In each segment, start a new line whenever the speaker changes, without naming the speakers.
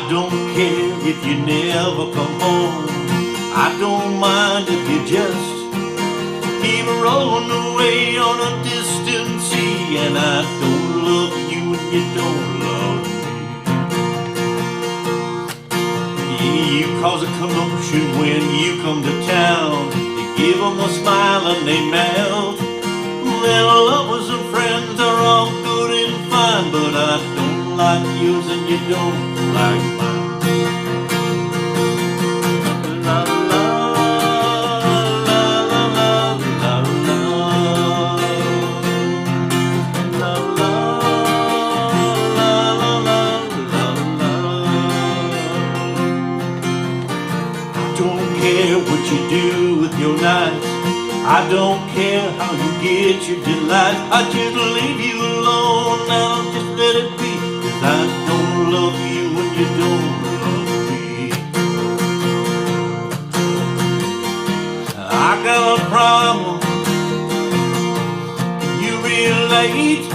don't care if you never come home. I don't mind if you just keep rolling away on a distant sea. And I don't love you and you don't love me. You cause a commotion when you come to town. You give them a smile and they melt. Their lovers and friends are all good and fine, but I don't like yours and you don't like mine. La la la la la la la la la la la. I don't care what you do with your nights. I don't care how you get your delight. I just leave you alone now, just let it be. 'Cause I don't love you when you don't love me. I got a problem, you relate.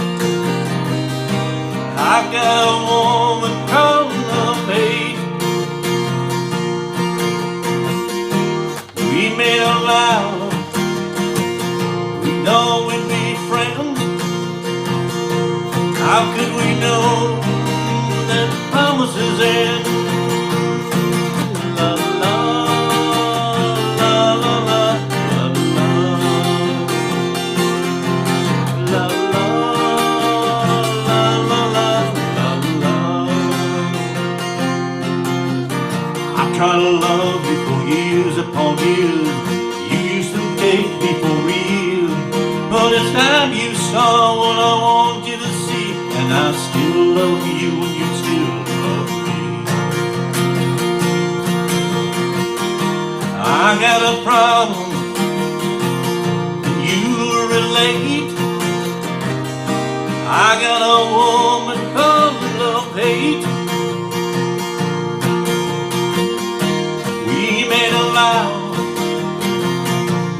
I got a woman calling up hate. We made a vow, know we'd be friends. How could we know that promises end? La la la la la la la la la la la. I try to love you for years upon years. You used to take me for real, but it's time you saw what I want you to see. And I still love you and you still love me. I got a problem, and you relate. I got a woman called love hate. We made a vow,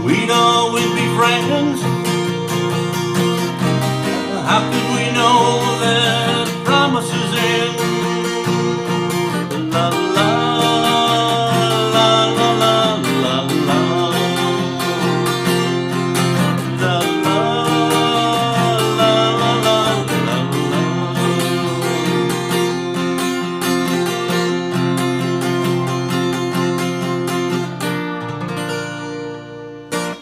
we'd always be friends. How could we know that promises end? La la la la la la la la la la la la la.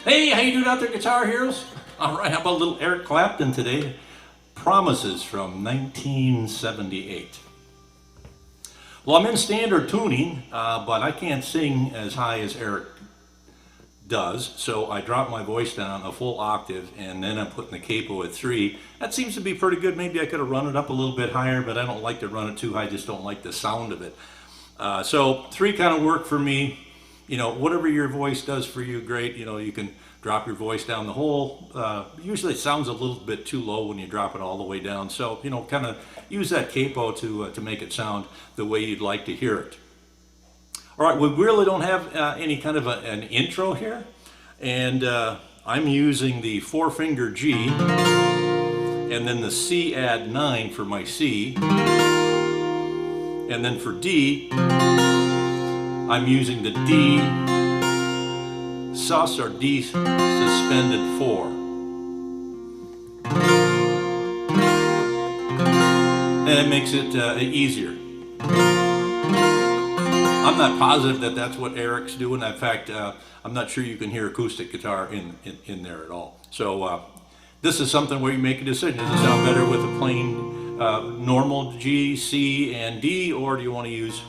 Hey, how you doing out there, Guitar Heroes? All right, how about a little Eric Clapton today? Promises from 1978. Well, I'm in standard tuning, but I can't sing as high as Eric does, so I dropped my voice down a full octave, and then I'm putting the capo at 3. That seems to be pretty good. Maybe I could have run it up a little bit higher, but I don't like to run it too high. I just don't like the sound of it. So 3 kind of worked for me. You know, whatever your voice does for you, great. You know, you can drop your voice down the whole. Usually it sounds a little bit too low when you drop it all the way down. So, you know, kind of use that capo to make it sound the way you'd like to hear it. All right, we really don't have any kind of an intro here. And I'm using the 4-finger G and then the C add 9 for my C. And then for D, I'm using the D sus or D suspended 4. And it makes it easier. I'm not positive that that's what Eric's doing. In fact, I'm not sure you can hear acoustic guitar in there at all. So this is something where you make a decision. Does it sound better with a plain normal G, C, and D, or do you want to use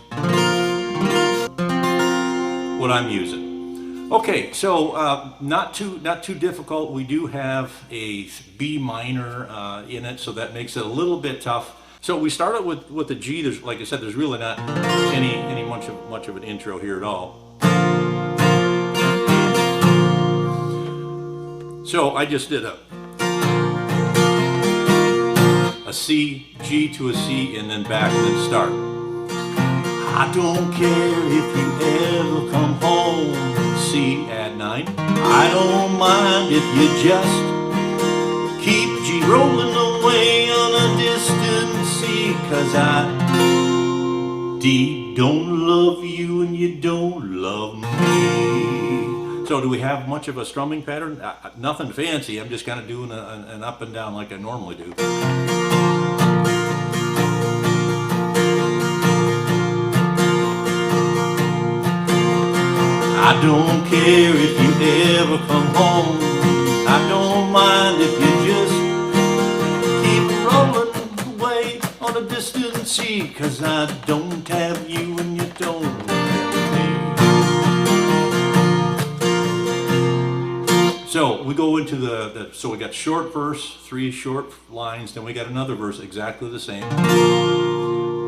what I'm using? Okay, so not too difficult. We do have a B minor in it, so that makes it a little bit tough. So we started with the G. There's, like I said, there's really not any much of an intro here at all. So I just did a C, G to a C, and then back, and then start. I don't care if you ever come home, C add 9. I don't mind if you just keep G rolling away on a distant sea, 'cause I D, don't love you and you don't love me. So do we have much of a strumming pattern? Nothing fancy, I'm just kind of doing an up and down like I normally do. I don't care if you ever come home. I don't mind if you just keep rolling away on a distant sea. 'Cause I don't have you and you don't have me. So we go into so we got short verse, 3 short lines, then we got another verse exactly the same.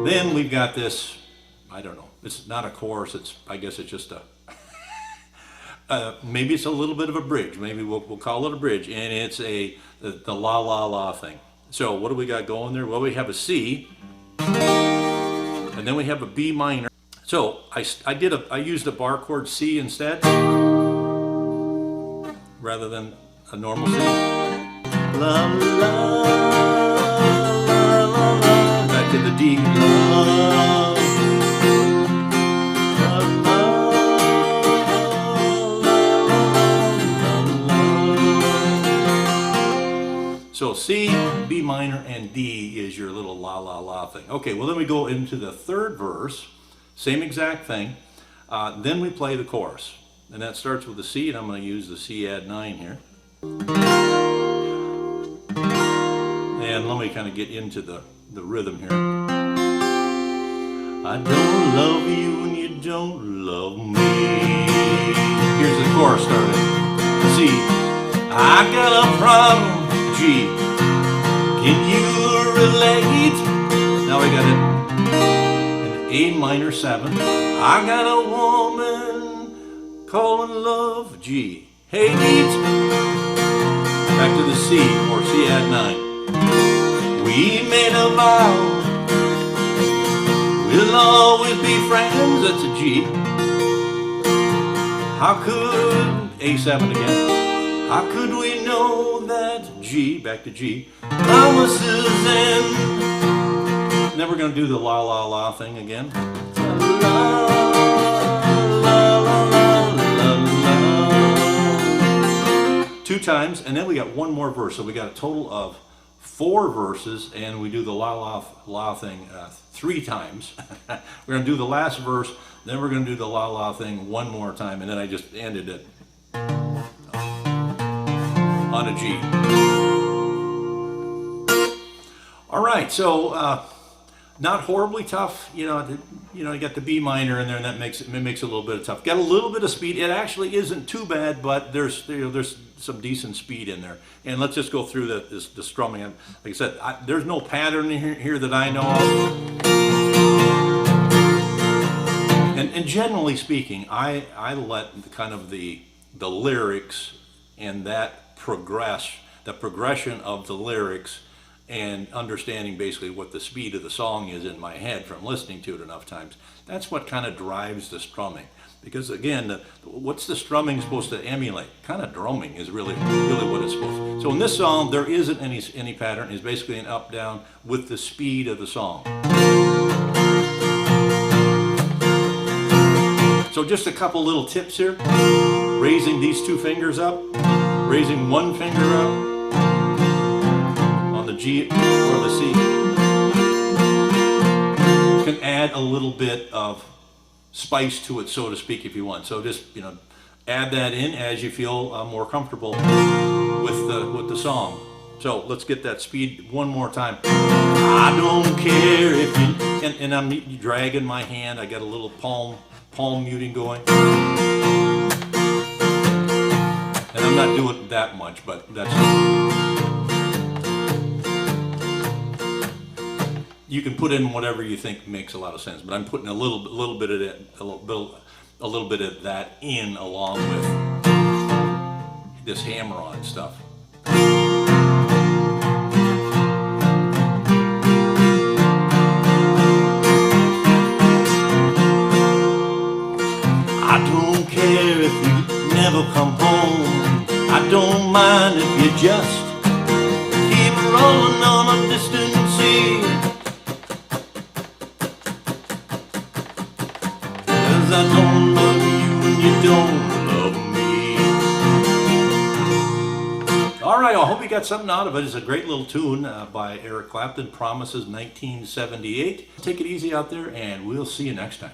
Then we've got this, I don't know, it's not a chorus, I guess it's just a maybe it's a little bit of a bridge. Maybe we'll call it a bridge, and it's the la la la thing. So what do we got going there? Well, we have a C, and then we have a B minor. So I used a bar chord C instead, rather than a normal C. La la la la la. Back to the D. La. So C, B minor, and D is your little la la la thing. Okay, well then we go into the third verse, same exact thing. Then we play the chorus. And that starts with the C, and I'm going to use the C add 9 here. And let me kind of get into the rhythm here. I don't love you and you don't love me. Here's the chorus starting. C, I got a problem. G, can you relate? Now we got an A minor 7. I got a woman calling love. G, hate. Back to the C, or C add 9. We made a vow, we'll always be friends. That's a G. How could, A7 again. How could we know that G, back to G, promises end? And then we're going to do the la la la thing again. La, la, la, la, la. 2 times, and then we got one more verse. So we got a total of 4 verses, and we do the la la la thing 3 times. We're going to do the last verse, then we're going to do the la la thing one more time, and then I just ended it on a G. All right, so not horribly tough. You got the B minor in there, and that makes it a little bit of tough. Got a little bit of speed. It actually isn't too bad, but there's some decent speed in there. And let's just go through the strumming. And like I said, there's no pattern here that I know of. And generally speaking, I let kind of the lyrics and that progression of the lyrics and understanding basically what the speed of the song is in my head from listening to it enough times. That's what kind of drives the strumming. Because again, what's the strumming supposed to emulate? Kind of drumming is really what it's supposed to. So in this song, there isn't any pattern. It's basically an up down with the speed of the song. So just a couple little tips here. Raising these 2 fingers up, raising 1 finger up on the G or the C. You can add a little bit of spice to it, so to speak, if you want. So just add that in as you feel more comfortable with the song. So let's get that speed one more time. I don't care if you and I'm dragging my hand. I got a little palm muting going. And I'm not doing that much, but that's. You can put in whatever you think makes a lot of sense, but I'm putting a little bit of that, a little bit of that in along with this hammer-on stuff. I don't care if you never come home. I don't mind if you just keep rolling on a distant sea. 'cause I don't love you and you don't love me. All right, I hope you got something out of it. It's a great little tune by Eric Clapton, Promises, 1978. Take it easy out there, and we'll see you next time.